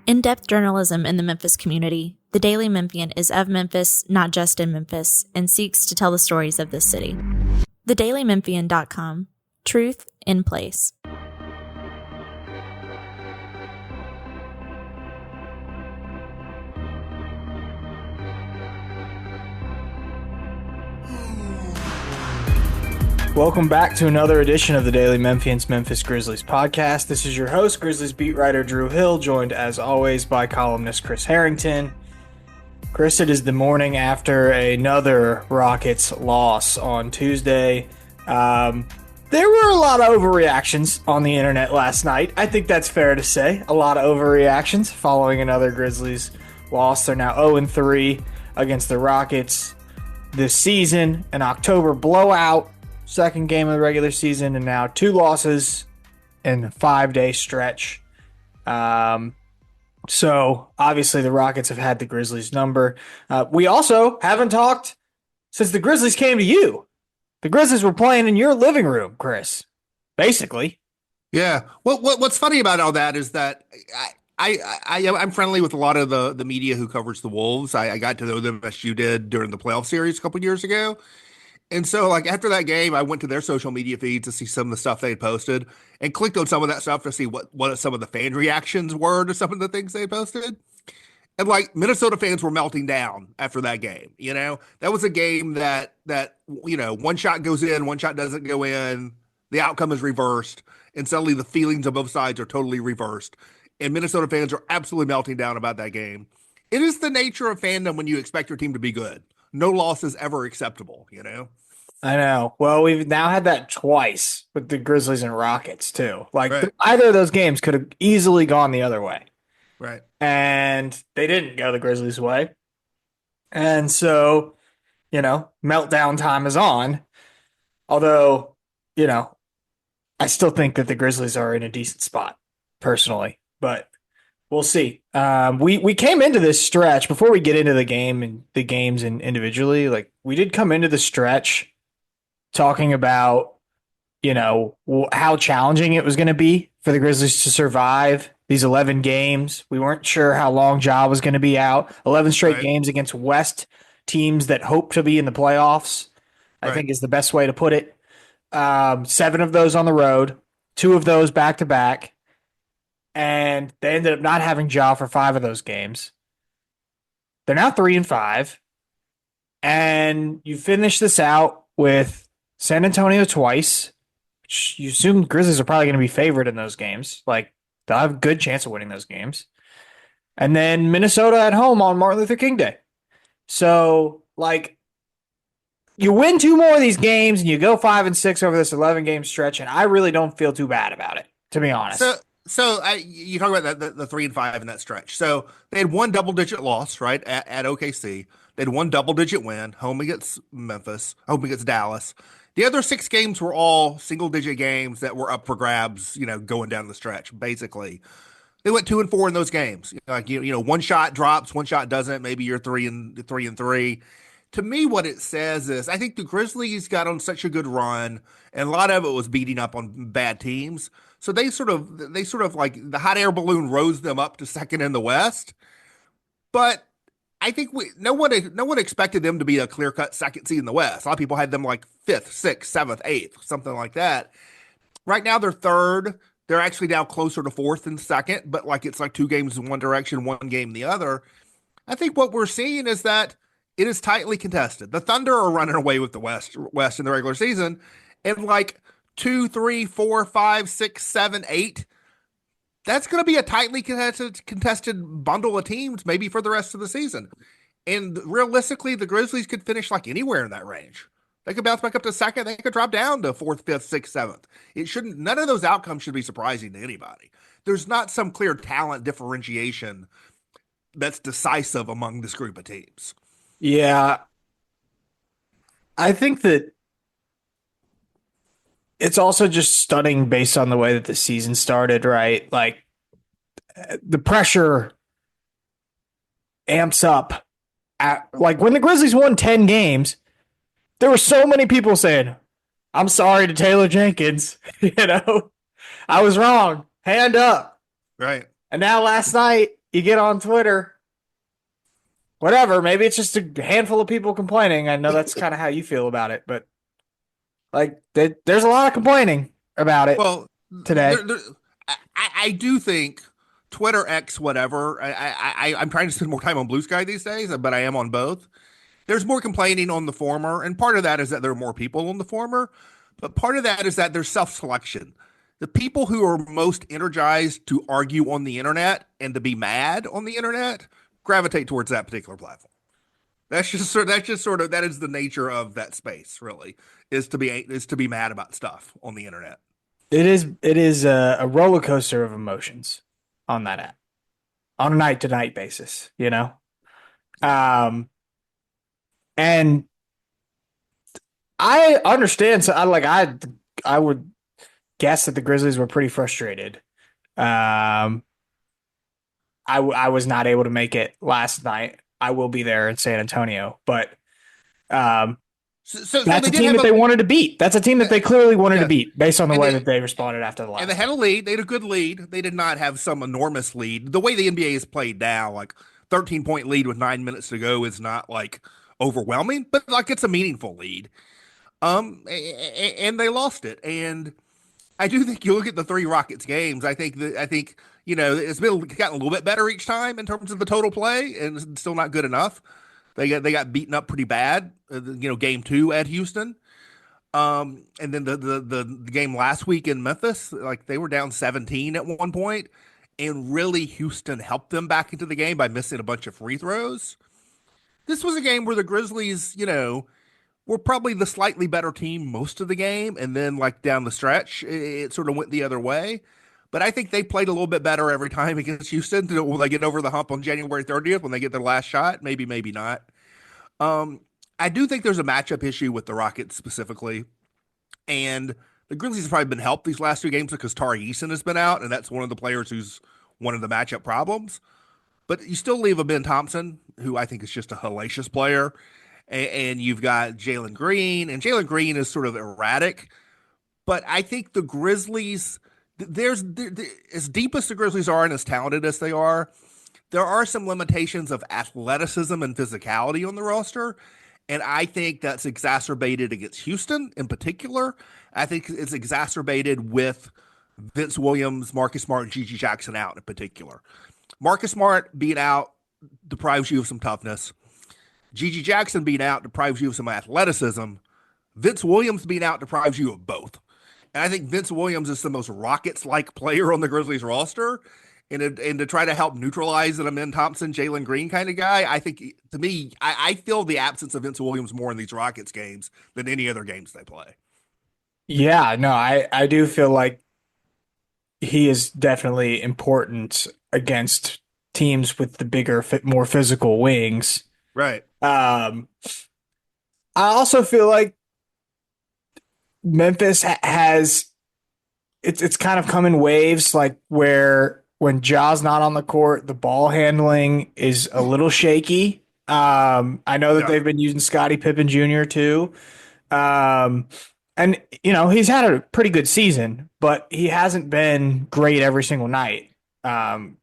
In-depth journalism in the Memphis community, the Daily Memphian is of Memphis, not just in Memphis, and seeks to tell the stories of this city. TheDailyMemphian.com. Truth in place. Welcome back to another edition of the Daily Memphian's Memphis Grizzlies podcast. This is your host, Grizzlies beat writer Drew Hill, joined as always by columnist Chris Herrington. Chris, it is the morning after another Rockets loss on Tuesday. There were a lot of overreactions on the internet last night. I think that's fair to say. A lot of overreactions following another Grizzlies loss. They're now 0-3 against the Rockets this season. An October blowout. Second game of the regular season, and now 2 losses in a 5-day stretch. So obviously the Rockets have had the Grizzlies number. We also haven't talked since the Grizzlies came to you. The Grizzlies were playing in your living room, Chris, basically. Yeah. What's funny about all that is that I'm friendly with a lot of the media who covers the Wolves. I got to know them as you did during the playoff series a couple of years ago. And so, like, after that game, I went to their social media feed to see some of the stuff they had posted and clicked on some of that stuff to see what some of the fan reactions were to some of the things they posted. And, like, Minnesota fans were melting down after that game, you know? That was a game that you know, one shot goes in, one shot doesn't go in, the outcome is reversed, and suddenly the feelings of both sides are totally reversed. And Minnesota fans are absolutely melting down about that game. It is the nature of fandom when you expect your team to be good. No loss is ever acceptable, you know? I know. Well, we've now had that twice with the Grizzlies and Rockets, too. Like, Right. Either of those games could have easily gone the other way. Right. And they didn't go the Grizzlies' way. And so, you know, meltdown time is on. Although, you know, I still think that the Grizzlies are in a decent spot, personally. But we'll see. We came into this stretch, before we get into the game and the games and individually, like, we did come into the stretch talking about, you know, how challenging it was going to be for the Grizzlies to survive these 11 games. We weren't sure how long Ja was going to be out. 11 straight games against West teams that hope to be in the playoffs, I think is the best way to put it. 7 of those on the road, 2 of those back-to-back, and they ended up not having Ja for 5 of those games. They're now 3-5, and you finish this out with San Antonio twice, which you assume Grizzlies are probably going to be favored in those games. Like, they'll have a good chance of winning those games. And then Minnesota at home on Martin Luther King Day. So, like, you win 2 more of these games and you go 5-6 over this 11-game stretch, and I really don't feel too bad about it, to be honest. You talk about the 3-5 in that stretch. So they had 1 double-digit loss, right, at OKC. They had 1 double-digit win, home against Memphis, home against Dallas. The other 6 games were all single-digit games that were up for grabs, you know, going down the stretch, basically. They went 2-4 in those games. Like, you know, 1 shot drops, 1 shot doesn't. Maybe you're 3-3. To me, what it says is I think the Grizzlies got on such a good run, and a lot of it was beating up on bad teams. So they sort of like the hot air balloon rose them up to second in the West. But I think no one expected them to be a clear-cut second seed in the West. A lot of people had them like 5th, 6th, 7th, 8th, something like that. Right now they're 3rd. They're actually now closer to 4th and 2nd, but like it's like 2 games in one direction, 1 game in the other. I think what we're seeing is that it is tightly contested. The Thunder are running away with the West in the regular season, and like 2, 3, 4, 5, 6, 7, 8. That's going to be a tightly contested bundle of teams, maybe for the rest of the season. And realistically, the Grizzlies could finish like anywhere in that range. They could bounce back up to 2nd. They could drop down to 4th, 5th, 6th, 7th. None of those outcomes should be surprising to anybody. There's not some clear talent differentiation that's decisive among this group of teams. Yeah. I think that it's also just stunning based on the way that the season started, right? Like, the pressure amps up. Like, when the Grizzlies won 10 games, there were so many people saying, I'm sorry to Taylor Jenkins. You know, I was wrong. Hand up. Right. And now last night, you get on Twitter, whatever. Maybe it's just a handful of people complaining. I know that's kind of how you feel about it, but like there's a lot of complaining about it Well, today. I do think Twitter X whatever. I'm trying to spend more time on Blue Sky these days, but I am on both. There's more complaining on the former, and part of that is that there are more people on the former, but part of that is that there's self-selection. The people who are most energized to argue on the internet and to be mad on the internet gravitate towards that particular platform. That is the nature of that space, really, is to be mad about stuff on the internet. It is a roller coaster of emotions on that app on a night to night basis, you know? And I understand. So I would guess that the Grizzlies were pretty frustrated. I was not able to make it last night. I will be there in San Antonio, but um, So that's they a did team have that they wanted to beat. That's a team that they clearly wanted to beat based on the way that they responded after the last. and they had a lead. They had a good lead. They did not have some enormous lead. The way the NBA is played now, like 13-point lead with 9 minutes to go is not like overwhelming, but like it's a meaningful lead. And they lost it. And I do think you look at the three Rockets games. I think it's gotten a little bit better each time in terms of the total play, and it's still not good enough. They got beaten up pretty bad. Game 2 at Houston. And then the game last week in Memphis, like they were down 17 at one point, and really Houston helped them back into the game by missing a bunch of free throws. This was a game where the Grizzlies, were probably the slightly better team most of the game, and then like down the stretch, it sort of went the other way. But I think they played a little bit better every time against Houston. Will they get over the hump on January 30th when they get their last shot? Maybe, maybe not. I do think there's a matchup issue with the Rockets specifically. And the Grizzlies have probably been helped these last two games because Tari Eason has been out, and that's one of the players who's one of the matchup problems. But you still leave a Ben Thompson, who I think is just a hellacious player. And you've got Jalen Green, and Jalen Green is sort of erratic. But I think the Grizzlies, as deep as the Grizzlies are and as talented as they are, there are some limitations of athleticism and physicality on the roster. And I think that's exacerbated against Houston in particular. I think it's exacerbated with Vince Williams, Marcus Smart, and Gigi Jackson out in particular. Marcus Smart being out deprives you of some toughness. Gigi Jackson being out deprives you of some athleticism. Vince Williams being out deprives you of both. And I think Vince Williams is the most Rockets-like player on the Grizzlies roster. And to try to help neutralize an Amen Thompson, Jalen Green kind of guy, I think, to me, I feel the absence of Vince Williams more in these Rockets games than any other games they play. Yeah, no, I do feel like he is definitely important against teams with the bigger, more physical wings. Right. I also feel like Memphis has it's kind of come in waves, like where when Ja's not on the court, the ball handling is a little shaky. I know that they've been using Scottie Pippen Jr. too. And he's had a pretty good season, but he hasn't been great every single night. In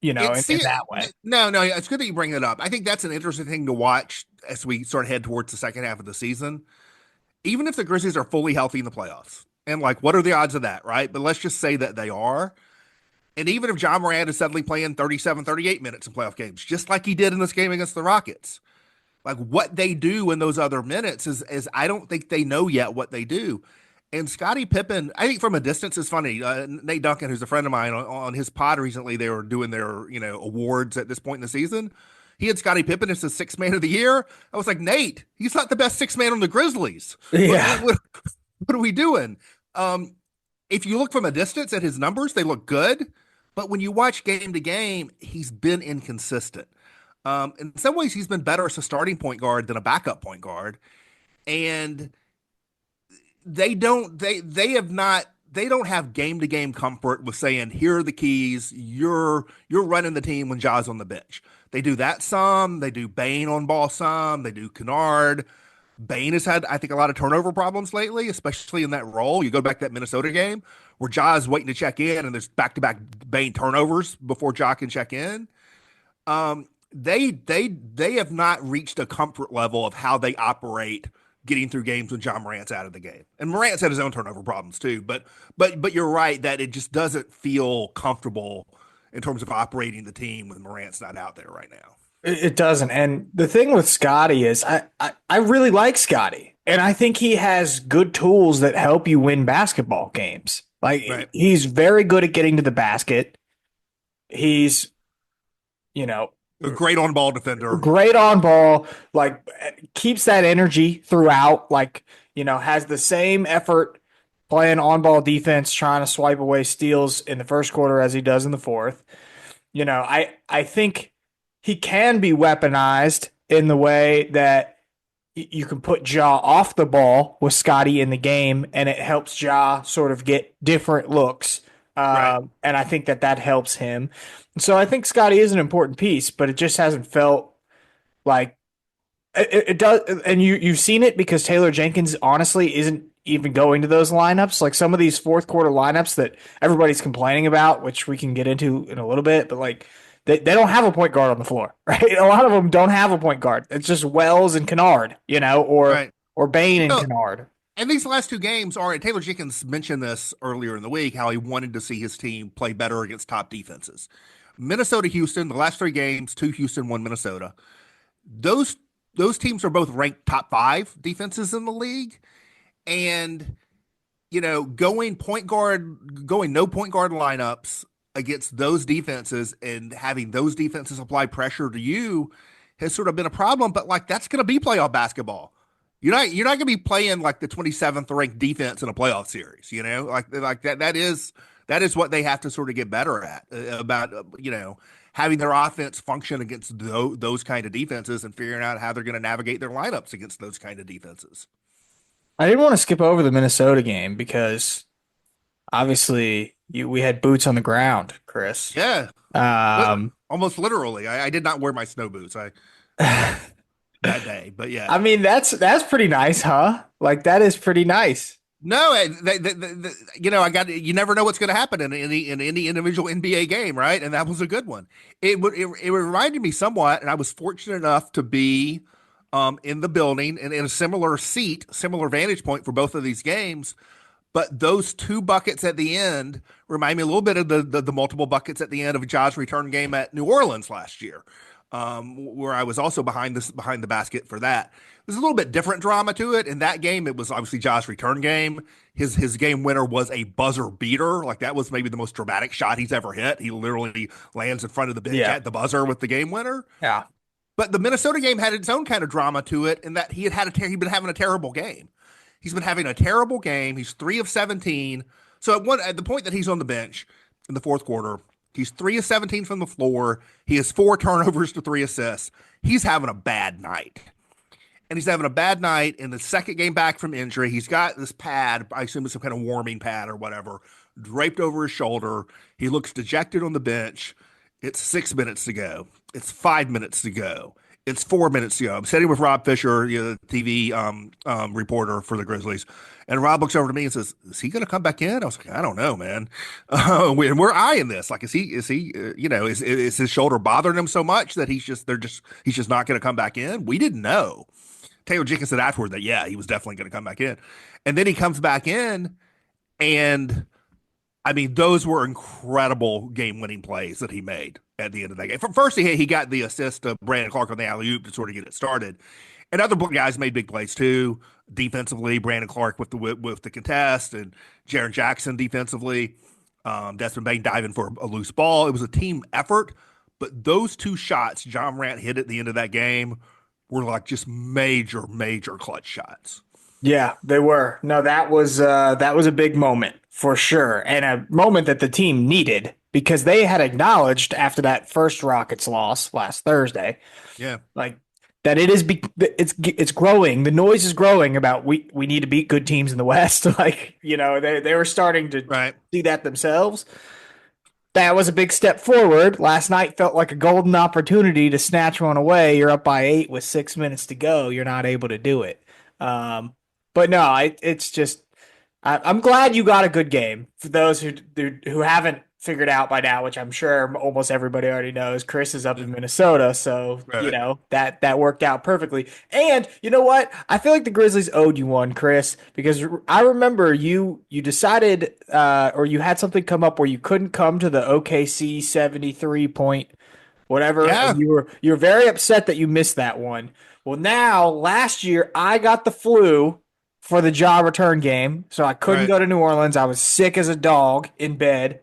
that way. No, it's good that you bring it up. I think that's an interesting thing to watch as we sort of head towards the second half of the season. Even if the Grizzlies are fully healthy in the playoffs, and like, what are the odds of that, right? But let's just say that they are. And even if John Morant is suddenly playing 37, 38 minutes in playoff games, just like he did in this game against the Rockets, like what they do in those other minutes is I don't think they know yet what they do. And Scottie Pippen, I think from a distance is funny. Nate Duncan, who's a friend of mine, on his pod recently, they were doing their awards at this point in the season. He had Scottie Pippen as the sixth man of the year. I was like, Nate, he's not the best sixth man on the Grizzlies. Yeah. What are we doing? If you look from a distance at his numbers, they look good. But when you watch game to game, he's been inconsistent. In some ways, he's been better as a starting point guard than a backup point guard. And they don't have game to game comfort with saying, here are the keys. You're running the team when Ja's on the bench. They do that some. They do Bane on ball some. They do Kennard. Bane has had, I think, a lot of turnover problems lately, especially in that role. You go back to that Minnesota game where Ja is waiting to check in, and there's back-to-back Bane turnovers before Ja can check in. They have not reached a comfort level of how they operate getting through games when John Morant's out of the game. And Morant's had his own turnover problems too, but you're right that it just doesn't feel comfortable in terms of operating the team when Morant's not out there right now. It doesn't. And the thing with Scotty is I really like Scotty. And I think he has good tools that help you win basketball games. Like Right. he's very good at getting to the basket. He's, you know, A great on ball defender. great on ball, like keeps that energy throughout, like, has the same effort playing on ball defense, trying to swipe away steals in the first quarter as he does in the fourth. I think he can be weaponized in the way that you can put Ja off the ball with Scotty in the game, and it helps Ja sort of get different looks. Right. And I think that helps him. So I think Scotty is an important piece, but it just hasn't felt like it does. And you've seen it because Taylor Jenkins honestly isn't even going to those lineups. Like some of these fourth quarter lineups that everybody's complaining about, which we can get into in a little bit, but like they don't have a point guard on the floor, right? A lot of them don't have a point guard. It's just Wells and Kennard, Right. or Bain and No, Kennard. and these last two games are Taylor Jenkins mentioned this earlier in the week, how he wanted to see his team play better against top defenses. Minnesota, Houston, the last three games, two Houston, one Minnesota. Those those teams are both ranked top five defenses in the league. And going no point guard lineups against those defenses and having those defenses apply pressure to you has sort of been a problem. But like that's going to be playoff basketball. You're not going to be playing like the 27th ranked defense in a playoff series. Like that is what they have to sort of get better at about having their offense function against those kind of defenses and figuring out how they're going to navigate their lineups against those kind of defenses. I didn't want to skip over the Minnesota game because obviously we had boots on the ground, Chris. Yeah, Um, almost literally. I did not wear my snow boots. That day, but yeah. I mean that's pretty nice, huh? Like that is pretty nice. No, I got you. Never know what's going to happen in any individual NBA game, right? And that was a good one. It reminded me somewhat, and I was fortunate enough to be in the building and in a similar seat, similar vantage point for both of these games. But those two buckets at the end remind me a little bit of the multiple buckets at the end of Ja's return game at New Orleans last year, where I was also behind the basket for that. There's a little bit different drama to it. In that game, it was obviously Ja's return game. His game winner was a buzzer beater. Like that was maybe the most dramatic shot he's ever hit. He literally lands in front of the bench at the buzzer with the game winner. Yeah. But the Minnesota game had its own kind of drama to it in that he'd been having a terrible game. He's been having a terrible game. He's 3 of 17. So at the point that he's on the bench in the fourth quarter, he's 3 of 17 from the floor. He has 4 turnovers to 3 assists. He's having a bad night. And he's having a bad night in the second game back from injury. He's got this pad, I assume it's some kind of warming pad or whatever, draped over his shoulder. He looks dejected on the bench. It's 6 minutes to go. It's 5 minutes to go. It's 4 minutes to go. I'm sitting with Rob Fisher, the TV reporter for the Grizzlies, and Rob looks over to me and says, "Is he going to come back in?" I was like, "I don't know, man." And we're eyeing this. Like, is he? Is his shoulder bothering him so much that he's just not going to come back in? We didn't know. Taylor Jenkins said afterward that he was definitely going to come back in, and then he comes back in, and I mean, those were incredible game-winning plays that he made at the end of that game. First, he got the assist to Brandon Clark on the alley-oop to sort of get it started. And other guys made big plays too. Defensively, Brandon Clark with the contest, and Jaren Jackson defensively. Desmond Bain diving for a loose ball. It was a team effort, but those two shots John Morant hit at the end of that game were like just major, major clutch shots. Yeah, they were. No, that was a big moment for sure, and a moment that the team needed because they had acknowledged after that first Rockets loss last Thursday, like that it's growing. The noise is growing about we need to beat good teams in the West. Like they were starting to see that themselves. That was a big step forward. Last night felt like a golden opportunity to snatch one away. You're up by 8 with 6 minutes to go. You're not able to do it. But no, it's just I'm glad you got a good game. For those who haven't figured out by now, which I'm sure almost everybody already knows, Chris is up in Minnesota, so Right. that worked out perfectly. And you know what? I feel like the Grizzlies owed you one, Chris, because I remember you decided or you had something come up where you couldn't come to the OKC 73 point whatever, and Yeah. you were very upset that you missed that one. Well, now last year I got the flu for the Ja return game, so I couldn't Right. go to New Orleans. I was sick as a dog in bed.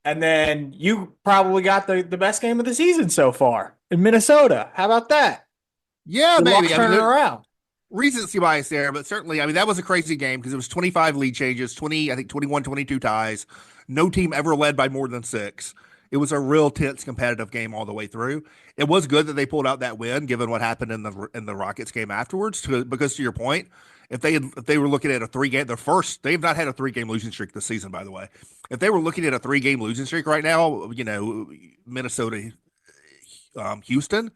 And then you probably got the best game of the season so far in Minnesota. How about that? Yeah, Your luck's maybe. I mean, turning the around. recency bias there, but certainly, I mean, that was a crazy game because it was 25 lead changes, 20, I think 21, 22 ties. No team ever led by more than six. It was a real tense competitive game all the way through. It was good that they pulled out that win, given what happened in the Rockets game afterwards. Because to your point, if they were looking at a three game, they've not had a 3 game losing streak this season, by the way. If they were looking at a 3 game losing streak right now, Minnesota, Houston,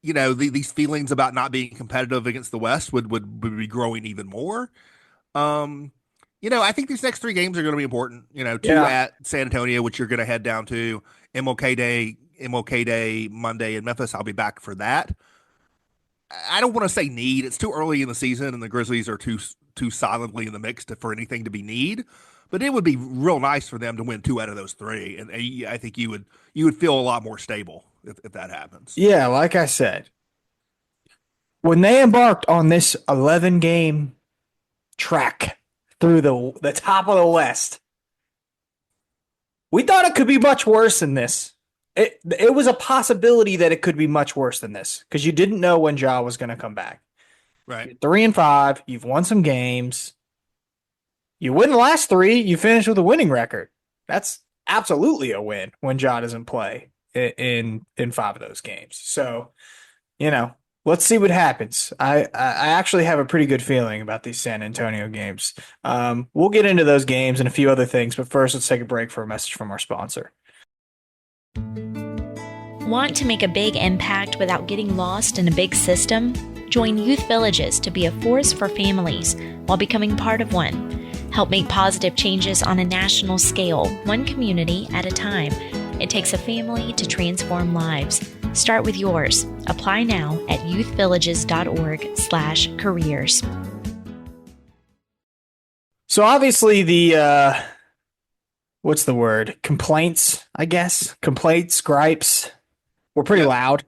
these feelings about not being competitive against the West would be growing even more. Um, I think these next 3 games are going to be important. Two Yeah. at San Antonio, which you're going to head down to MLK Day Monday in Memphis. I'll be back for that. I don't want to say need. It's too early in the season, and the Grizzlies are too solidly in the mix for anything to be need. But it would be real nice for them to win 2 out of those 3, and I think you would feel a lot more stable if that happens. Yeah, like I said, when they embarked on this 11 game track through the top of the West, we thought it could be much worse than this. It was a possibility that it could be much worse than this because you didn't know when Ja was going to come back. Right. You're 3-5, you've won some games. You win the last 3, you finish with a winning record. That's absolutely a win when Ja doesn't play in 5 of those games. So, let's see what happens. I actually have a pretty good feeling about these San Antonio games. We'll get into those games and a few other things, but first let's take a break for a message from our sponsor. Want to make a big impact without getting lost in a big system? Join Youth Villages to be a force for families while becoming part of one. Help make positive changes on a national scale, one community at a time. It takes a family to transform lives. Start with yours. Apply now at youthvillages.org/careers. So obviously the what's the word? Complaints, I guess. Complaints, gripes were pretty loud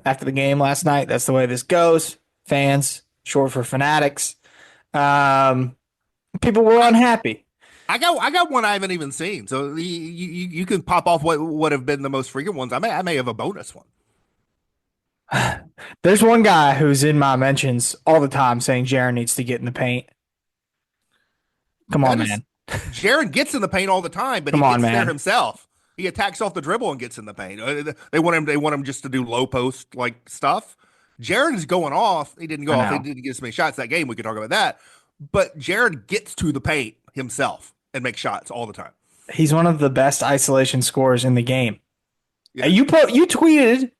after the game last night. That's the way this goes. Fans, short for fanatics. People were unhappy. I got one I haven't even seen. So you can pop off what would have been the most frequent ones. I may have a bonus one. There's one guy who's in my mentions all the time saying Jaren needs to get in the paint. Come on, man. Jaren gets in the paint all the time, but Come he on, gets there man. himself. He attacks off the dribble and gets in the paint. They want him just to do low post like stuff. Jaren is going off. He didn't go off. He didn't get as many shots that game. We could talk about that. But Jaren gets to the paint himself and makes shots all the time. He's one of the best isolation scorers in the game. Yeah. You tweeted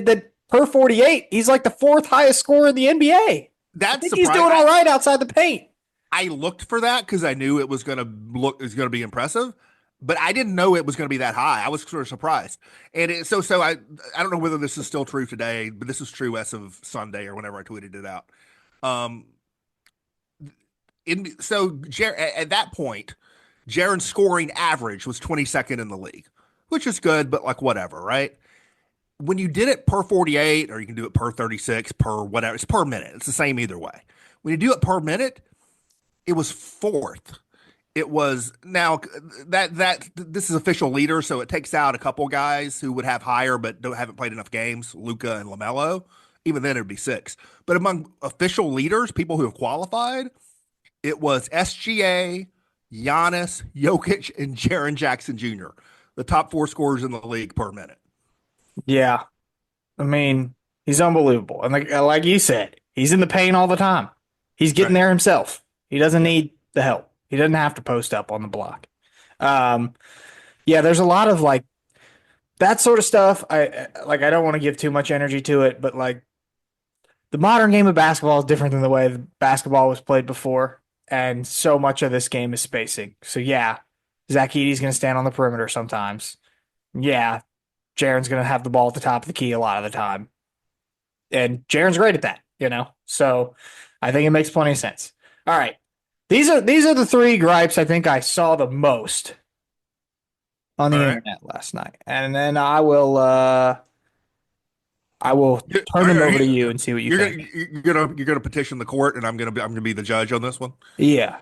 that per 48, he's like the 4th highest scorer in the NBA. That's I think he's doing all right outside the paint. I looked for that because I knew it was going to be impressive, but I didn't know it was going to be that high. I was sort of surprised. And I don't know whether this is still true today, but this is true as of Sunday or whenever I tweeted it out. At that point, Jaren's scoring average was 22nd in the league, which is good, but like whatever, right? When you did it per 48, or you can do it per 36, per whatever, it's per minute. It's the same either way. When you do it per minute, it was 4th. It was now that this is official leader, so it takes out a couple guys who would have higher but haven't played enough games, Luka and LaMelo. Even then, it'd be 6. But among official leaders, people who have qualified, it was SGA, Giannis, Jokic, and Jaren Jackson Jr., the top 4 scorers in the league per minute. Yeah. I mean, he's unbelievable. And like you said, he's in the paint all the time. He's getting there himself. He doesn't need the help. He doesn't have to post up on the block. There's a lot of like that sort of stuff. I don't want to give too much energy to it, but like the modern game of basketball is different than the way basketball was played before. And so much of this game is spacing. So yeah, Zach Edey's going to stand on the perimeter sometimes. Yeah, Jaren's going to have the ball at the top of the key a lot of the time. And Jaren's great at that, you know? So I think it makes plenty of sense. All right. These are the three gripes I think I saw the most on the All right. internet last night. And then I will turn them over to you and see what you You're think. gonna you're gonna petition the court, and I'm gonna be the judge on this one. Yeah.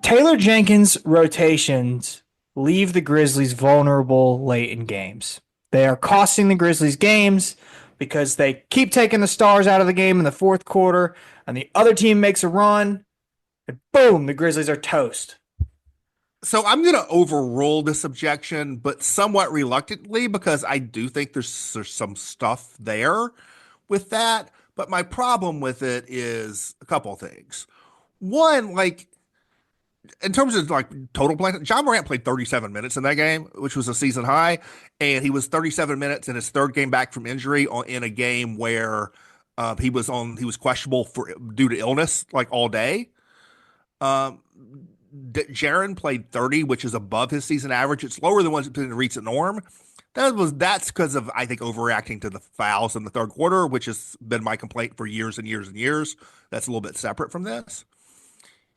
Taylor Jenkins' rotations leave the Grizzlies vulnerable late in games. They are costing the Grizzlies games because they keep taking the stars out of the game in the fourth quarter, and the other team makes a run, and boom, the Grizzlies are toast. So I'm gonna overrule this objection, but somewhat reluctantly because I do think there's some stuff there with that. But my problem with it is a couple of things. One, like in terms of like total play, John Morant played 37 minutes in that game, which was a season high, and he was 37 minutes in his third game back from injury in a game where he was questionable for due to illness like all day. Um, Jaren played 30, which is above his season average. It's lower than what's been the recent norm. That's because of I think overreacting to the fouls in the third quarter, which has been my complaint for years and years and years. That's a little bit separate from this.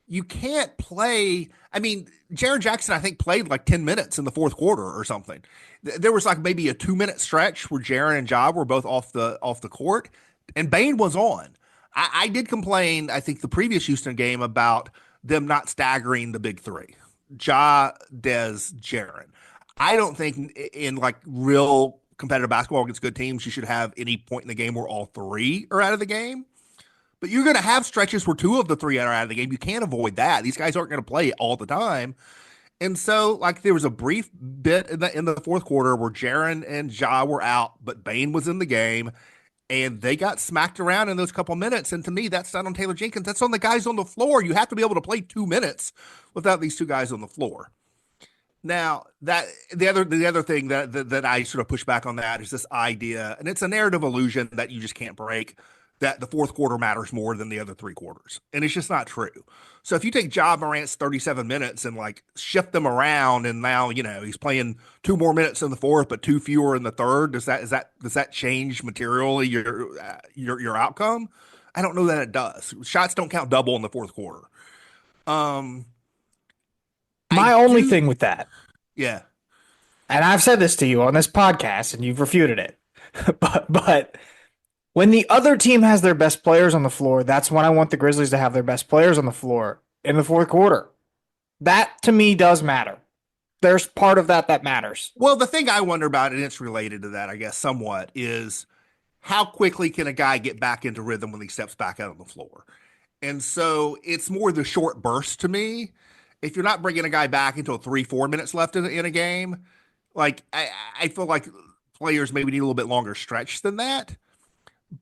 You can't play. I mean, Jaren Jackson, I think, played like 10 minutes in the fourth quarter or something. There was like maybe a 2 minute stretch where Jaren and Ja were both off the court, and Bane was on. I did complain, I think, the previous Houston game about them not staggering the big three. Ja, Dez, Jaren. I don't think in like real competitive basketball against good teams, you should have any point in the game where all three are out of the game. But you're going to have stretches where two of the three are out of the game. You can't avoid that. These guys aren't going to play all the time. And so, like, there was a brief bit in the fourth quarter where Jaren and Ja were out, but Bane was in the game, and they got smacked around in those couple minutes. And to me, that's not on Taylor Jenkins. That's on the guys on the floor. You have to be able to play 2 minutes without these two guys on the floor. Now, that the other thing that I sort of push back on that is this idea, and it's a narrative illusion that you just can't break, that the fourth quarter matters more than the other three quarters. And it's just not true. So if you take Ja Morant's 37 minutes and like shift them around, and now, you know, he's playing 2 more minutes in the fourth, but 2 fewer in the third, does that change materially your outcome? I don't know that it does. Shots don't count double in the fourth quarter. Um, My I only do, thing with that, yeah. and I've said this to you on this podcast, and you've refuted it, but when the other team has their best players on the floor, that's when I want the Grizzlies to have their best players on the floor in the fourth quarter. That to me does matter. There's part of that matters. Well, the thing I wonder about, and it's related to that, I guess, somewhat, is how quickly can a guy get back into rhythm when he steps back out on the floor? And so it's more the short burst to me. If you're not bringing a guy back until 3-4 minutes left in a game, like I feel like players maybe need a little bit longer stretch than that.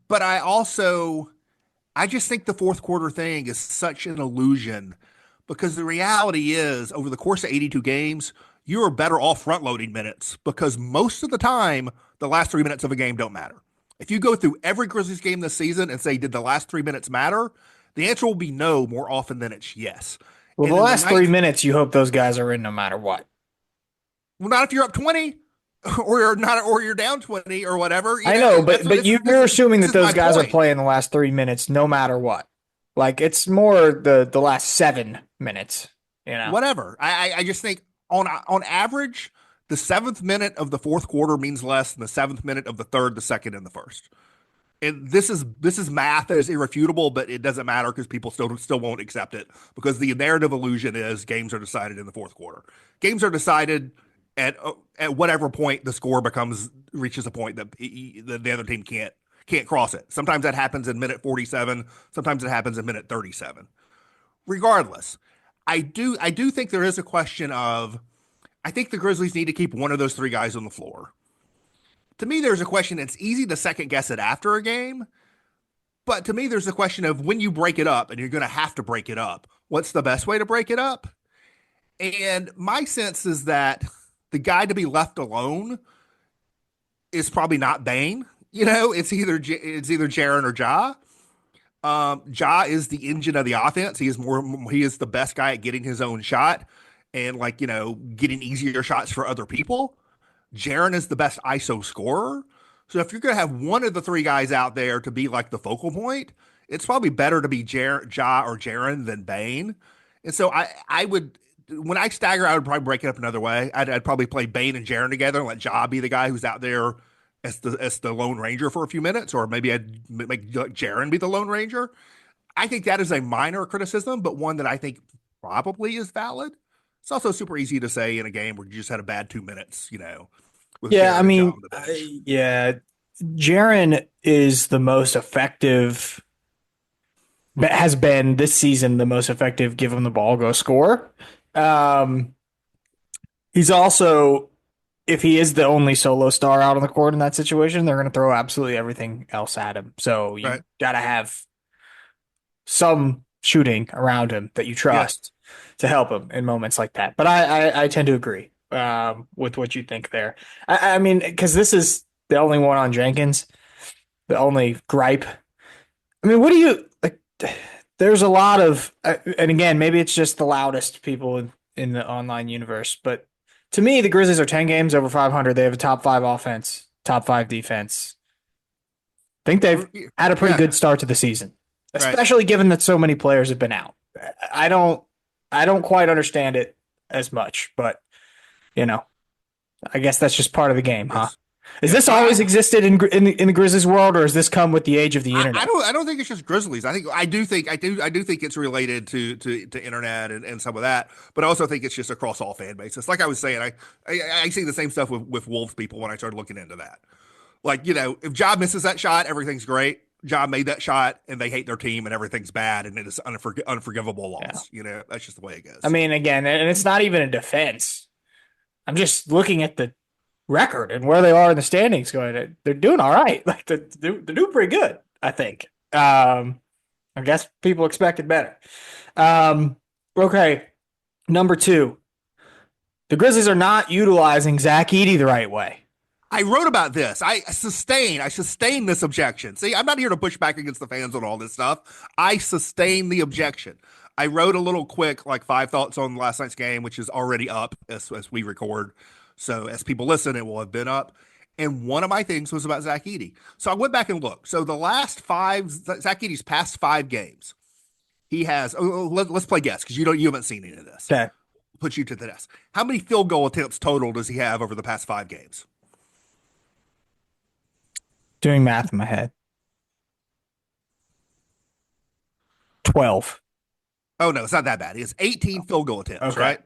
But I just think the fourth quarter thing is such an illusion because the reality is over the course of 82 games, you are better off front loading minutes because most of the time, the last 3 minutes of a game don't matter. If you go through every Grizzlies game this season and say, did the last 3 minutes matter? The answer will be no more often than it's yes. Well, And the in the last 3 minutes, you hope those guys are in no matter what. well, not if you're up 20 or you're not, or you're down 20 or whatever. I know, but you're assuming that those guys are point. playing the last 3 minutes no matter what. Like it's more the last 7 minutes, you know. Whatever. I just think on average, the 7th minute of the fourth quarter means less than the 7th minute of the third, the second, and the first. And this is math that is irrefutable, but it doesn't matter because people still won't accept it because the narrative illusion is games are decided in the fourth quarter. Games are decided at whatever point the score reaches a point that the other team can't cross it. Sometimes that happens in minute 47. Sometimes it happens in minute 37. Regardless, I do think there is a question of I think the Grizzlies need to keep one of those three guys on the floor. To me, there's a question. It's easy to second guess it after a game, but to me, there's a question of when you break it up, and you're going to have to break it up. What's the best way to break it up? And my sense is that the guy to be left alone is probably not Bane. You know, it's either Jaren or Ja. Ja is the engine of the offense. He is the best guy at getting his own shot. and like, getting easier shots for other people, Jaren is the best ISO scorer. So if you're going to have one of the three guys out there to be like the focal point, it's probably better to be Ja or Jaren than Bane. And so I would, when I stagger, I would probably break it up another way. I'd probably play Bane and Jaren together and let Ja be the guy who's out there as the Lone Ranger for a few minutes, or maybe I'd make Jaren be the Lone Ranger. I think that is a minor criticism, but one that I think probably is valid. It's also super easy to say in a game where you just had a bad 2 minutes, with Yeah, I Jaren and Ja mean, on the bench. yeah, Jaren is the most effective, has been this season the most effective. Give him the ball, go score. Um, he's also, if he is the only solo star out on the court in that situation, they're going to throw absolutely everything else at him. So you Right. got to have some shooting around him that you Yeah. trust to help him in moments like that. But I tend to agree with what you think there. I mean, because this is the only one on Jenkins, the only gripe. I mean, what do you like? There's a lot of, and again, maybe it's just the loudest people in the online universe, but to me, the Grizzlies are 10 games over 500. They have a top five offense, top five defense. I think they've had a pretty Yeah. good start to the season, Right. especially given that so many players have been out. I don't, I don't quite understand it as much, but you know, I guess that's just part of the game, huh? Yes. Has Yes. this always existed in the Grizzlies world, or has this come with the age of the I internet? don't think it's just Grizzlies. I do think it's related to internet and some of that, but I also think it's just across all fan bases. Like I was saying, I see the same stuff with Wolves people when I started looking into that. Like, if Ja misses that shot, everything's great. Ja made that shot and they hate their team and everything's bad and it is unforgivable Yeah. loss. That's just the way it I goes. mean, again, and it's not even a defense. I'm just looking at the record and where they are in the standings. Going, they're doing all right. Like they're doing pretty good, I think. I guess people expected better. Okay, number two, the Grizzlies are not utilizing Zach Edey the right way. I wrote about this. I sustain this objection. See, I'm not here to push back against the fans on all this stuff. I sustain the objection. I wrote a little quick, like 5 thoughts on last night's game, which is already up as we record. So as people listen, it will have been up. And one of my things was about Zach Edey. So I went back and looked. So the last Zach Edey's past 5 games, he has. Let's play guess because you haven't seen any of this. Okay, Put you to the test. How many field goal attempts total does he have over the past 5 games? doing math in my head. 12. Oh no, it's not that bad. He has 18 field goal attempts, Okay. right?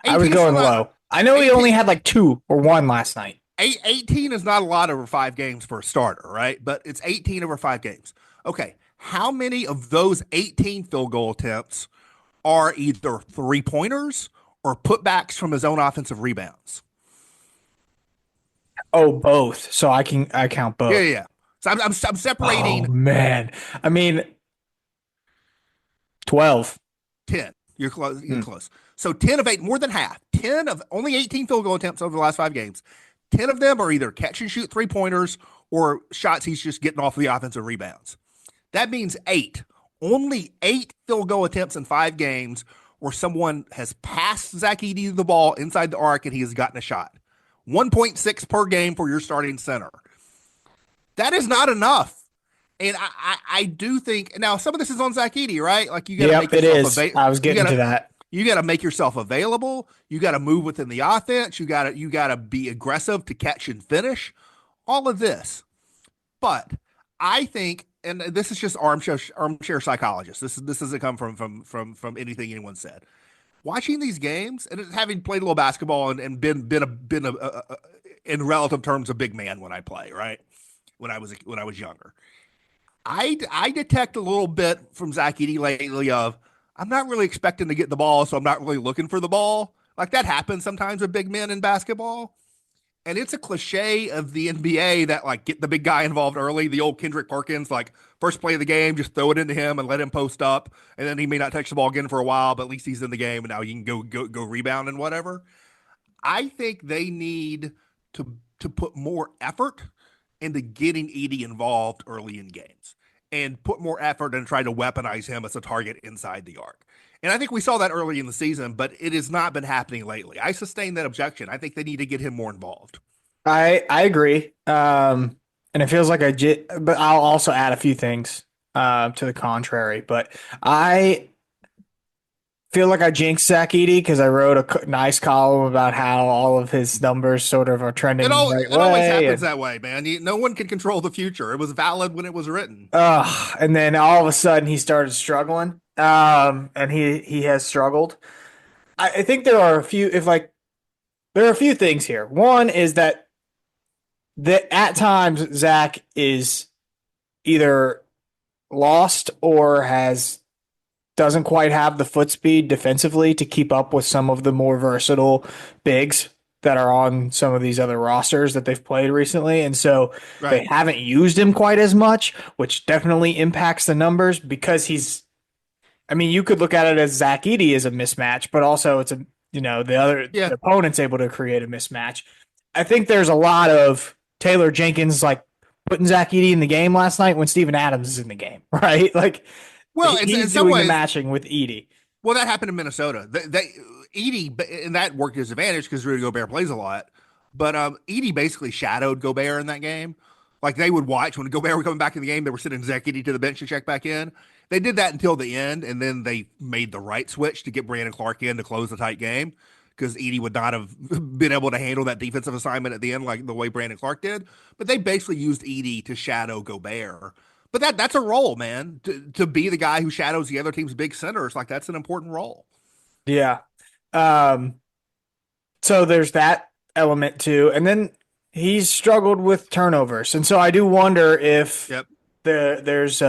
I was 18 is going not- low. I know he 18 only had like 2 or 1 last night. 18 is not a lot over 5 games for a starter, right? But it's 18 over 5 games. Okay, how many of those 18 field goal attempts are either 3-pointers or putbacks from his own offensive rebounds? Oh, both. So I count both. Yeah, yeah, yeah. So I'm separating Oh man. I mean 12. 10. You're close. You're close. So 10 of 8, more than half. 10 of only 18 field goal attempts over the last 5 games. 10 of them are either catch and shoot 3-pointers or shots he's just getting off the offensive rebounds. That means 8. Only 8 field goal attempts in 5 games where someone has passed Zach Edey the ball inside the arc and he has gotten a shot. 1.6 per game for your starting center. That is not enough. And I do think now some of this is on Zach Edey, right? Like you got to Yep, make it yourself is. I was getting to that. You got to make yourself available. You got to move within the offense. You got to be aggressive to catch and finish. All of this, but I think, and this is just armchair psychologist. This doesn't come from anything anyone said. Watching these games and having played a little basketball and been in relative terms a big man when I play, right? When I was younger, I detect a little bit from Zach Edey lately of I'm not really expecting to get the ball, so I'm not really looking for the ball. Like that happens sometimes with big men in basketball. And it's a cliche of the NBA that like get the big guy involved early. The old Kendrick Perkins, like first play of the game, just throw it into him and let him post up. And then he may not touch the ball again for a while, but at least he's in the game and now you can go rebound and whatever. I think they need to put more effort into getting Edey involved early in games and put more effort and try to weaponize him as a target inside the arc. And I think we saw that early in the season, but it has not been happening lately. I sustain that objection. I think they need to get him more involved. I agree. And it feels like but I'll also add a few things to the contrary. But I feel like I jinxed Zach Edey because I wrote a nice column about how all of his numbers sort of are trending the right It always way. happens that way, man. No one can control the future. It was valid when it was written. And then all of a sudden he started struggling. And he has struggled. I think there are a few if like there are a few things here. One is that at times Zach is either lost or has doesn't quite have the foot speed defensively to keep up with some of the more versatile bigs that are on some of these other rosters that they've played recently. And so they Right. haven't used him quite as much, which definitely impacts the numbers because I mean, you could look at it as Zach Edey is a mismatch, but also it's the Yeah. opponent's able to create a mismatch. I think there's a lot of Taylor Jenkins like putting Zach Edey in the game last night when Steven Adams is in the game, right? Like Well, in he's some doing the ways, matching with Edey. well, that happened in Minnesota. Edie, and that worked to his advantage because Rudy Gobert plays a lot. But Edie basically shadowed Gobert in that game. Like they would watch when Gobert were coming back in the game, they were sending Zach Edey to the bench to check back in. They did that until the end, and then they made the right switch to get Brandon Clark in to close the tight game because Edie would not have been able to handle that defensive assignment at the end like the way Brandon Clark did. But they basically used Edie to shadow Gobert. But that's a role, man. To be the guy who shadows the other team's big centers, like that's an important role. Yeah. Um, so there's that element too. And then he's struggled with turnovers. And so I do wonder if Yep. there's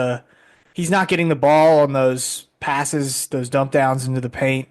he's not getting the ball on those passes, those dump downs into the paint,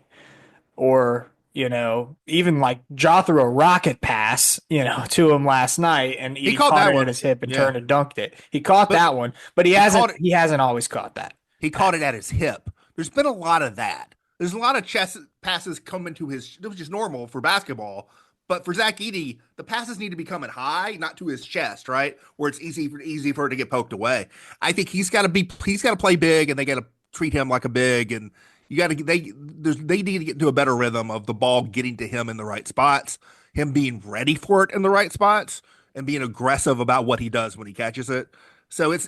or even like Ja threw a rocket pass, to him last night, and He he caught caught that it at one. his hip and Yeah. turned and dunked it. He caught But that one, but he he caught hasn't. it He hasn't always caught that. he caught it at his hip. There's been a lot of that. There's a lot of chest passes coming to his, which is normal for basketball. But for Zach Edey, the passes need to be coming high, not to his chest, right? Where it's easy for it to get poked away. I think he's got to play big, and they got to treat him like a big, and they need to get into a better rhythm of the ball getting to him in the right spots, him being ready for it in the right spots, and being aggressive about what he does when he catches it. So it's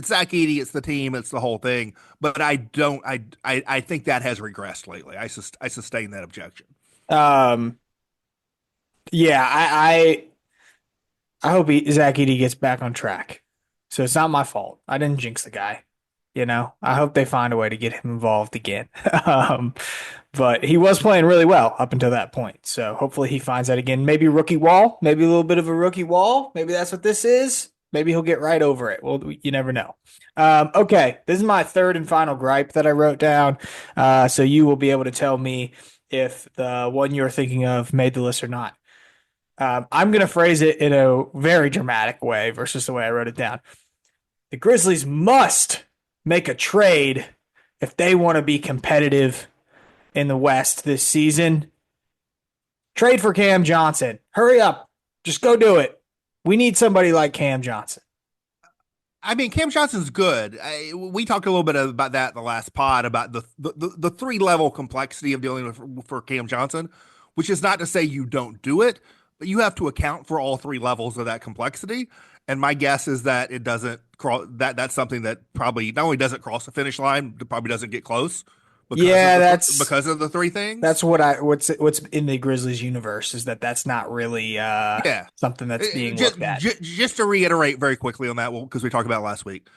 Zach Edey, it's the team, it's the whole thing. But I think that has regressed lately. I sustain that objection. Um, yeah, I hope Zach Edey gets back on track. So it's not my fault. I didn't jinx the guy. I hope they find a way to get him involved again. Um, but he was playing really well up until that point. So hopefully he finds that again. Maybe rookie wall, maybe a little bit of a rookie wall. Maybe that's what this is. Maybe he'll get right over it. Well, you never know. Okay, this is my third and final gripe that I wrote down. So you will be able to tell me if the one you're thinking of made the list or not. I'm going to phrase it in a very dramatic way versus the way I wrote it down. The Grizzlies must make a trade if they want to be competitive in the West this season. Trade for Cam Johnson. Hurry up. Just go do it. We need somebody like Cam Johnson. I mean, Cam Johnson's good. We talked a little bit about that in the last pod about the three level complexity of dealing with for Cam Johnson, which is not to say you don't do it, but you have to account for all three levels of that complexity. And my guess is that it doesn't cross that's something that probably not only doesn't cross the finish line, it probably doesn't get close Yeah, because of the three things. that's what's in the Grizzlies universe is that's not really Yeah. something that's being Just, looked at. just to reiterate very quickly on that, because we talked about it last week,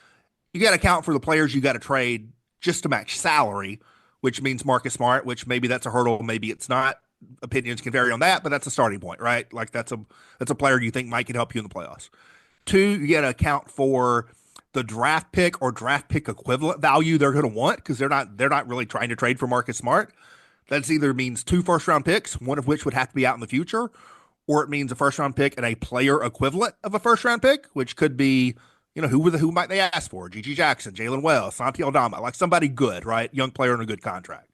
you got to account for the players you got to trade just to match salary, which means Marcus Smart, which maybe that's a hurdle, maybe it's not. Opinions can vary on that, but that's a starting point, right? Like that's a player you think might can help you in the playoffs. Two, you got to account for the draft pick or draft pick equivalent value they're going to want because they're not really trying to trade for Marcus Smart. That's either means 2 first round picks, one of which would have to be out in the future, or it means a first round pick and a player equivalent of a first round pick, which could be, who might they ask for? Gigi Jackson, Jalen Wells, Santi Aldama, like somebody good, right? Young player in a good contract.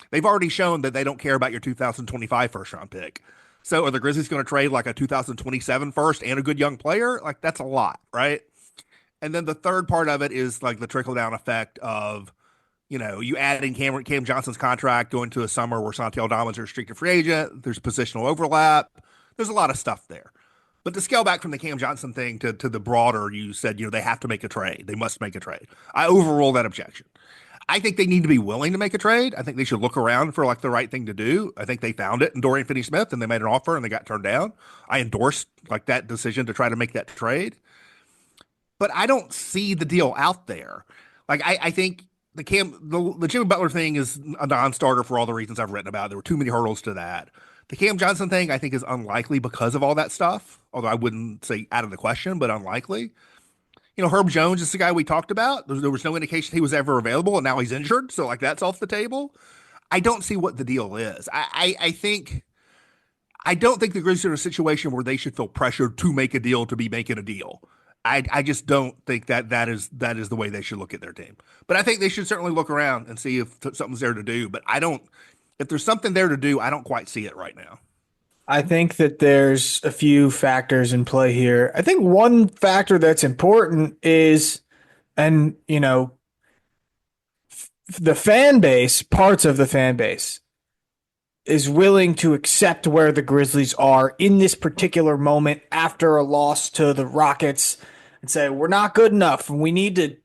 They've already shown that they don't care about your 2025 first round pick. So are the Grizzlies going to trade like a 2027 first and a good young player? Like that's a lot, right? And then the third part of it is like the trickle down effect of, You add in Cam Johnson's contract going to a summer where Santi Aldama's a restricted free agent. There's positional overlap. There's a lot of stuff there. But to scale back from the Cam Johnson thing to the broader, you said, they have to make a trade. They must make a trade. I overrule that objection. I think they need to be willing to make a trade. I think they should look around for like the right thing to do. I think they found it in Dorian Finney-Smith and they made an offer and they got turned down. I endorsed like that decision to try to make that trade. But I don't see the deal out there. Like I think the Jimmy Butler thing is a non-starter for all the reasons I've written about. There were too many hurdles to that. The Cam Johnson thing, I think, is unlikely because of all that stuff, although I wouldn't say out of the question, but unlikely. Herb Jones is the guy we talked about. There was no indication he was ever available, and now he's injured, so like that's off the table. I don't see what the deal is. I don't think the Grizzlies are in a situation where they should feel pressured to make a deal to be making a deal. I just don't think that is the way they should look at their team. But I think they should certainly look around and see if something's there to do. But if there's something there to do, I don't quite see it right now. I think that there's a few factors in play here. I think one factor that's important is, and the fan base, parts of the fan base, is willing to accept where the Grizzlies are in this particular moment after a loss to the Rockets and say, we're not good enough and we need to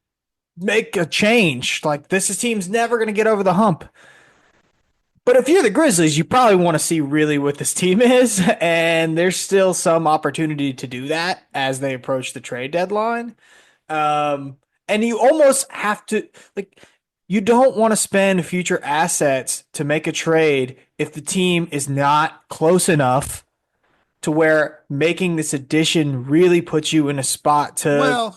make a change. Like, this team's never going to get over the hump. But if you're the Grizzlies, you probably want to see really what this team is, and there's still some opportunity to do that as they approach the trade deadline. And you almost have to, you don't want to spend future assets to make a trade if the team is not close enough to where making this addition really puts you in a spot to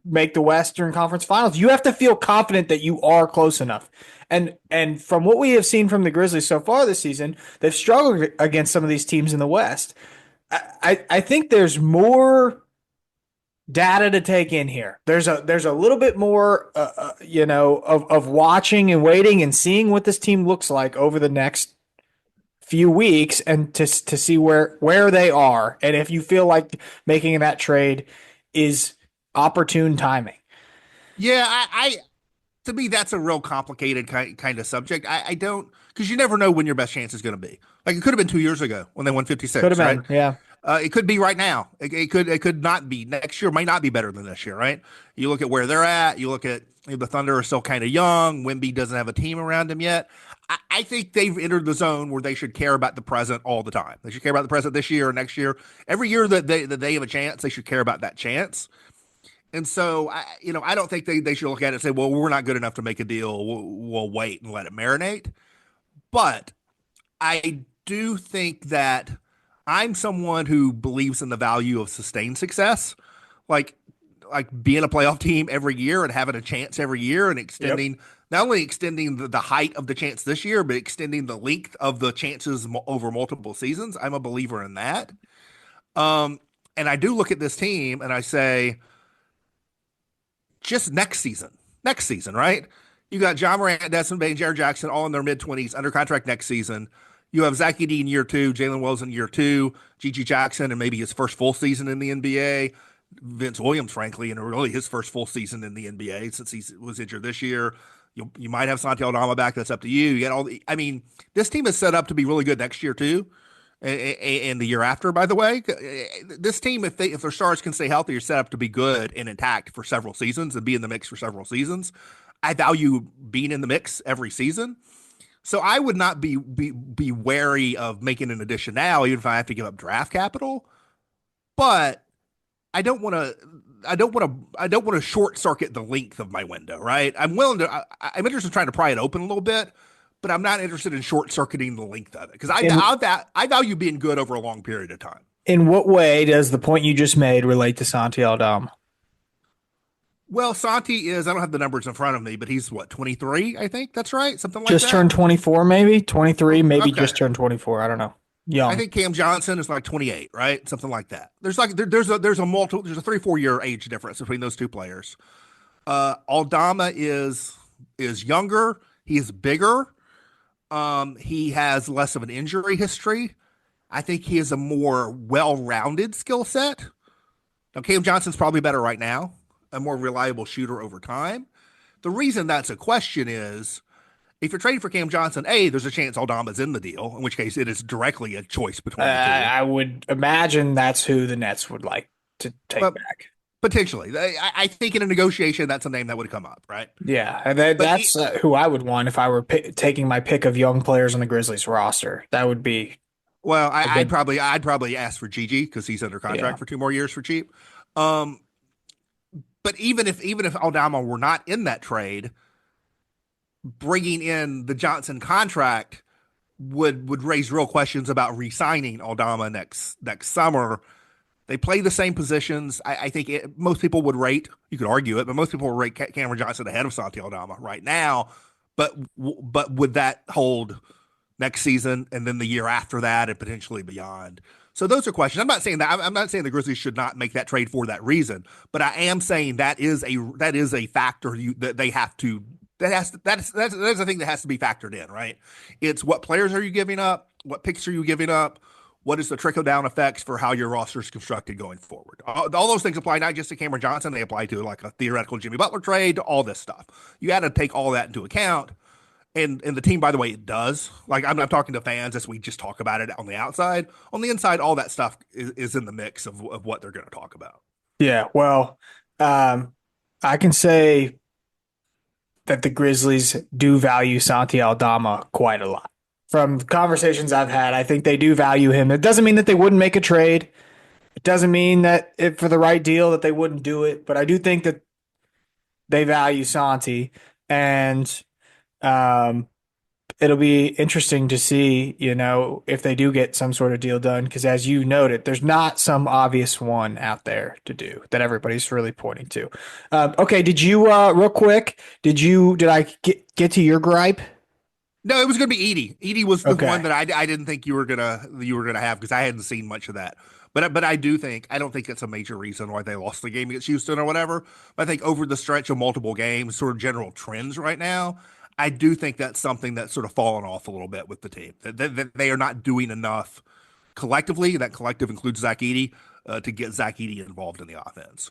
make the Western Conference Finals. You have to feel confident that you are close enough. And from what we have seen from the Grizzlies so far this season, they've struggled against some of these teams in the West. I think there's more data to take in here. There's a little bit more, of watching and waiting and seeing what this team looks like over the next few weeks, and to see where they are, and if you feel like making that trade is opportune timing. Yeah, I to me, that's a real complicated kind of subject. I don't, because you never know when your best chance is going to be. Like, it could have been 2 years ago when they won 56, could have right? been, yeah. It could be right now. It could not be. Next year might not be better than this year, right? You look at where they're at. You look at the Thunder are still kind of young. Wemby doesn't have a team around him yet. I think they've entered the zone where they should care about the present all the time. They should care about the present this year or next year. Every year that they have a chance, they should care about that chance. And so, I don't think they should look at it and say, well, we're not good enough to make a deal. We'll wait and let it marinate. But I do think that I'm someone who believes in the value of sustained success, like being a playoff team every year and having a chance every year and extending, not only extending the height of the chance this year, but extending the length of the chances over multiple seasons. I'm a believer in that. And I do look at this team and I say, just next season, right? You got John Morant, Desmond Bane, Jared Jackson, all in their mid-20s, under contract next season. You have Zach Edey in year 2, Jalen Wells in year 2, Gigi Jackson, and maybe his first full season in the NBA. Vince Williams, frankly, and really his first full season in the NBA since he was injured this year. You might have Santi Aldama back. That's up to you. You got this team is set up to be really good next year too, and the year after. By the way, this team, if their stars can stay healthy, are set up to be good and intact for several seasons and be in the mix for several seasons. I value being in the mix every season. So I would not be wary of making an addition now, even if I have to give up draft capital. But I don't want to short circuit the length of my window, right? I'm interested in trying to pry it open a little bit, but I'm not interested in short circuiting the length of it because I value being good over a long period of time. In what way does the point you just made relate to Santi Aldama? Well, Santi is, I don't have the numbers in front of me, but he's 23, I think. That's right. Something like that. Just turned 24, maybe 23, maybe just turned 24. I don't know. Young. I think Cam Johnson is like 28, right? Something like that. There's a 3-4 year age difference between those two players. Aldama is younger. He is bigger. He has less of an injury history. I think he has a more well-rounded skill set. Now, Cam Johnson's probably better right now, a more reliable shooter over time. The reason that's a question is if you're trading for Cam Johnson, there's a chance Aldama's in the deal, in which case it is directly a choice between the two. I would imagine that's who the Nets would like to take back. Potentially. I think in a negotiation, that's a name that would come up, right? Yeah, and that's who I would want if I were taking my pick of young players on the Grizzlies roster. That would be. Well, I'd probably ask for Gigi because he's under contract for 2 more years for cheap. But even if Aldama were not in that trade, bringing in the Johnson contract would raise real questions about re-signing Aldama next summer. They play the same positions. I think most people would rate, you could argue it, but most people would rate Cameron Johnson ahead of Santi Aldama right now. But would that hold next season and then the year after that and potentially beyond? So those are questions. I'm not saying that. I'm not saying the Grizzlies should not make that trade for that reason, but I am saying that is a factor that they have to. That's a thing that has to be factored in, right? It's what players are you giving up? What picks are you giving up? What is the trickle-down effects for how your roster is constructed going forward? All those things apply not just to Cameron Johnson. They apply to like a theoretical Jimmy Butler trade, all this stuff. You got to take all that into account. And the team, by the way, it does. Like, I'm talking to fans as we just talk about it on the outside. On the inside, all that stuff is in the mix of what they're going to talk about. Yeah, well, I can say that the Grizzlies do value Santi Aldama quite a lot. From conversations I've had, I think they do value him. It doesn't mean that they wouldn't make a trade. It doesn't mean that if for the right deal that they wouldn't do it. But I do think that they value Santi, and it'll be interesting to see, if they do get some sort of deal done. Because as you noted, there's not some obvious one out there to do that everybody's really pointing to. Okay, did you real quick? Did I get to your gripe? No, it was going to be Edey. Edey was the one that I didn't think you were gonna have because I hadn't seen much of that. But I don't think it's a major reason why they lost the game against Houston or whatever. But I think over the stretch of multiple games, sort of general trends right now, I do think that's something that's sort of fallen off a little bit with the team. That they are not doing enough collectively. That collective includes Zach Edey to get Zach Edey involved in the offense.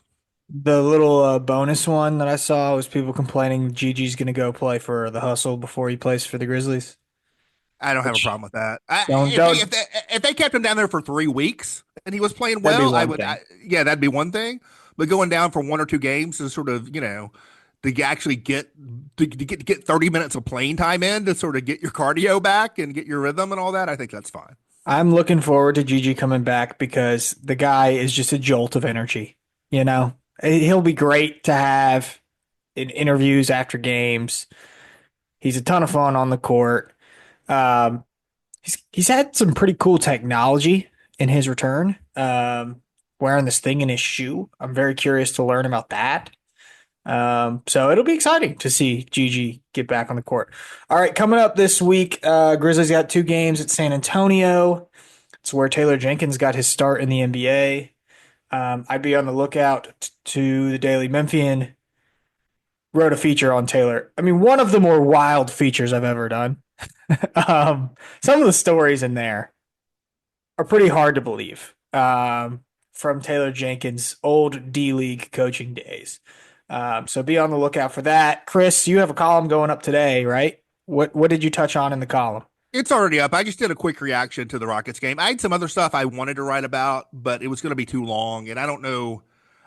The little bonus one that I saw was people complaining Gigi's going to go play for the Hustle before he plays for the Grizzlies. I don't have a problem with that. If they kept him down there for 3 weeks and he was playing well, that'd be one thing. But going down for 1 or 2 games is sort of, to actually get 30 minutes of playing time in to sort of get your cardio back and get your rhythm and all that, I think that's fine. I'm looking forward to Gigi coming back because the guy is just a jolt of energy, He'll be great to have in interviews after games. He's a ton of fun on the court. He's had some pretty cool technology in his return. Wearing this thing in his shoe. I'm very curious to learn about that. So it'll be exciting to see Gigi get back on the court. All right, coming up this week, Grizzlies got 2 games at San Antonio. It's where Taylor Jenkins got his start in the NBA. I'd be on the lookout to the Daily Memphian. Wrote a feature on Taylor. I mean, one of the more wild features I've ever done. Some of the stories in there are pretty hard to believe from Taylor Jenkins' old D-League coaching days. So be on the lookout for that. Chris, you have a column going up today, right? What did you touch on in the column? It's already up. I just did a quick reaction to the Rockets game. I had some other stuff I wanted to write about, but it was going to be too long, and I don't know.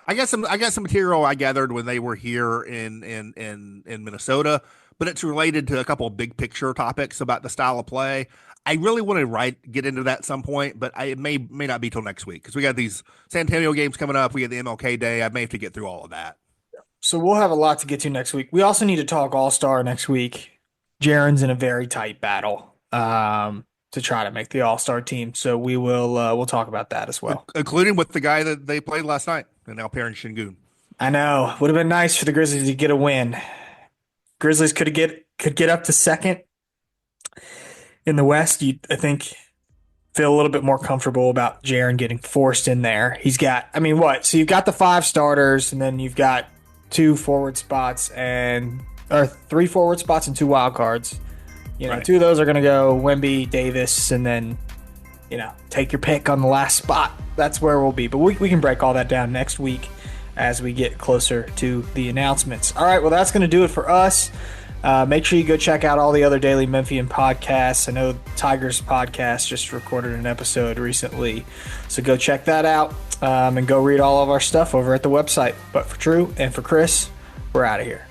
I got some material I gathered when they were here in Minnesota, but it's related to a couple of big picture topics about the style of play. I really want to get into that at some point, but it may not be till next week because we got these San Antonio games coming up. We got the MLK Day. I may have to get through all of that. So we'll have a lot to get to next week. We also need to talk All-Star next week. Jaren's in a very tight battle to try to make the All-Star team. So we'll talk about that as well. Including with the guy that they played last night, and Alperen Şengün. I know. Would have been nice for the Grizzlies to get a win. Grizzlies could get up to second in the West. I think feel a little bit more comfortable about Jaren getting forced in there. He's got, So you've got the 5 starters, and then you've got 2 forward spots or 3 forward spots and 2 wild cards. Right. 2 of those are going to go Wemby, Davis, and then, take your pick on the last spot. That's where we'll be. But we can break all that down next week. as we get closer to the announcements. All right, well, that's going to do it for us. Make sure you go check out all the other Daily Memphian podcasts. I know Tiger's podcast just recorded an episode recently, so go check that out and go read all of our stuff over at the website. But for Drew and for Chris, we're out of here.